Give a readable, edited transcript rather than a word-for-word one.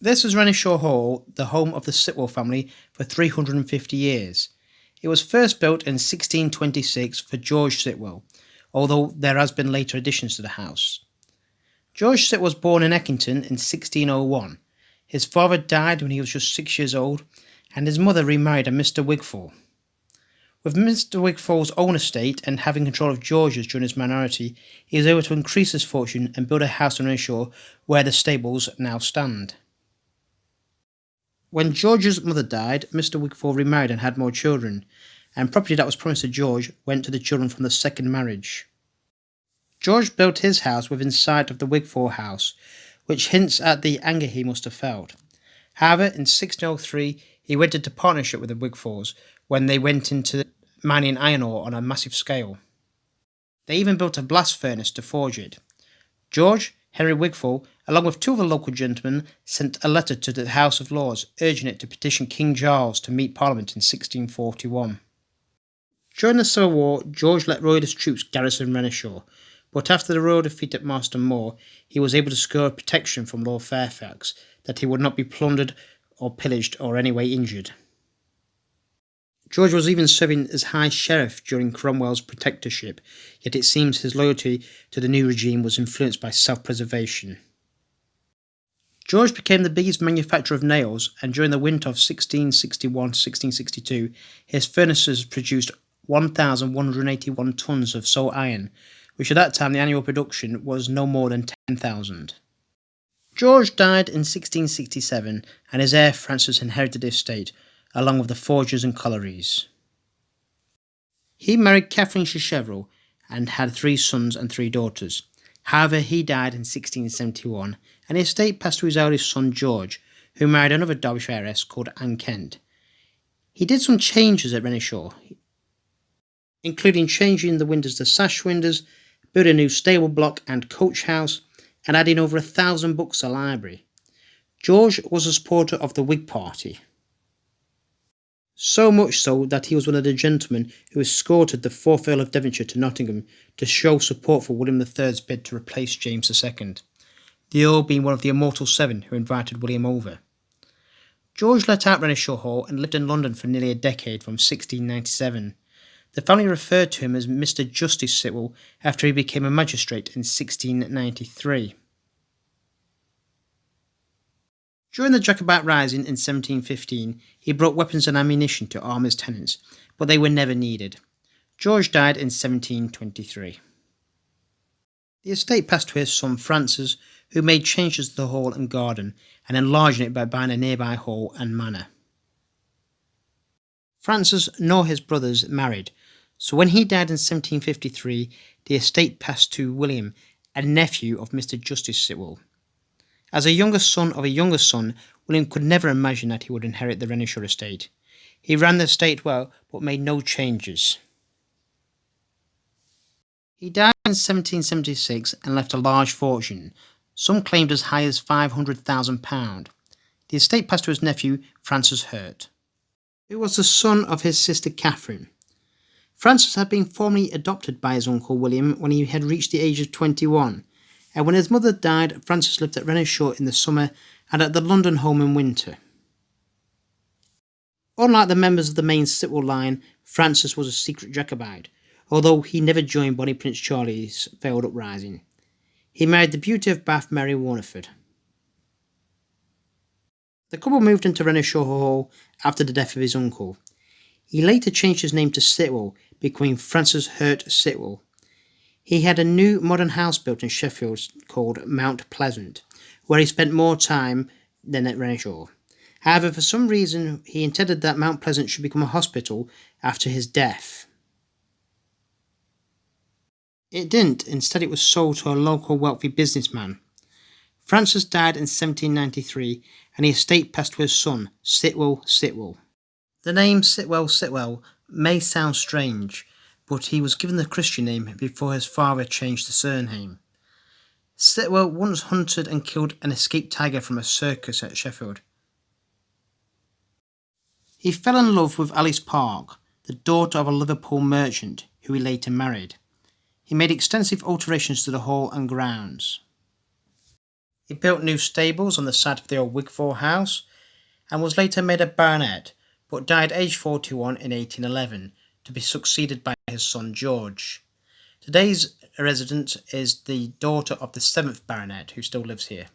This was Renishaw Hall, the home of the Sitwell family for 350 years. It was first built in 1626 for George Sitwell, although there has been later additions to the house. George Sitwell was born in Eckington in 1601. His father died when he was just 6 years old, and his mother remarried a Mr. Wigfall. With Mr. Wigfall's own estate and having control of George's during his minority, he was able to increase his fortune and build a house in Renishaw where the stables now stand. When George's mother died, Mr. Wigfall remarried and had more children, and property that was promised to George went to the children from the second marriage. George built his house within sight of the Wigfall house, which hints at the anger he must have felt. However, in 1603, he went into partnership with the Wigfalls when they went into mining iron ore on a massive scale. They even built a blast furnace to forge it. George Henry Wigfall, along with two other local gentlemen, sent a letter to the House of Lords urging it to petition King Charles to meet Parliament in 1641. During the Civil War, George let Royalist troops garrison Renishaw, but after the royal defeat at Marston Moor, he was able to secure protection from Lord Fairfax that he would not be plundered or pillaged or anyway injured. George was even serving as High Sheriff during Cromwell's protectorship, yet it seems his loyalty to the new regime was influenced by self-preservation. George became the biggest manufacturer of nails, and during the winter of 1661-1662, his furnaces produced 1,181 tons of sole iron, which at that time the annual production was no more than 10,000. George died in 1667, and his heir Francis inherited the estate, along with the forges and collieries. He married Catherine Checheverel and had 3 sons and 3 daughters. However, he died in 1671, and the estate passed to his eldest son George, who married another Derbyshire heiress called Anne Kent. He did some changes at Renishaw, including changing the windows to sash windows, building a new stable block and coach house, and adding over 1,000 books to the library. George was a supporter of the Whig Party, so much so that he was one of the gentlemen who escorted the 4th Earl of Devonshire to Nottingham to show support for William III's bid to replace James II, the Earl being one of the Immortal Seven who invited William over. George let out Renishaw Hall and lived in London for nearly a decade from 1697. The family referred to him as Mr. Justice Sitwell after he became a magistrate in 1693. During the Jacobite Rising in 1715, he brought weapons and ammunition to arm his tenants, but they were never needed. George died in 1723. The estate passed to his son Francis, who made changes to the hall and garden, and enlarged it by buying a nearby hall and manor. Francis nor his brothers married, so when he died in 1753, the estate passed to William, a nephew of Mr. Justice Sitwell. As a younger son of a younger son, William could never imagine that he would inherit the Renishaw estate. He ran the estate well, but made no changes. He died in 1776 and left a large fortune, some claimed as high as £500,000. The estate passed to his nephew, Francis Hurt, who was the son of his sister Catherine. Francis had been formally adopted by his uncle William when he had reached the age of 21, and when his mother died, Francis lived at Renishaw in the summer and at the London home in winter. Unlike the members of the main Sitwell line, Francis was a secret Jacobite, although he never joined Bonnie Prince Charlie's failed uprising. He married the beauty of Bath, Mary Warneford. The couple moved into Renishaw Hall after the death of his uncle. He later changed his name to Sitwell, becoming Francis Hurt Sitwell. He had a new modern house built in Sheffield called Mount Pleasant, where he spent more time than at Renishaw. However, for some reason, he intended that Mount Pleasant should become a hospital after his death. It didn't. Instead, it was sold to a local wealthy businessman. Francis died in 1793, and the estate passed to his son, Sitwell Sitwell. The name Sitwell Sitwell may sound strange, but he was given the Christian name before his father changed the surname. Sitwell once hunted and killed an escaped tiger from a circus at Sheffield. He fell in love with Alice Park, the daughter of a Liverpool merchant, who he later married. He made extensive alterations to the hall and grounds. He built new stables on the site of the old Wigfall house and was later made a baronet, but died aged 41 in 1811 to be succeeded by his son George. Today's resident is the daughter of the 7th Baronet, who still lives here.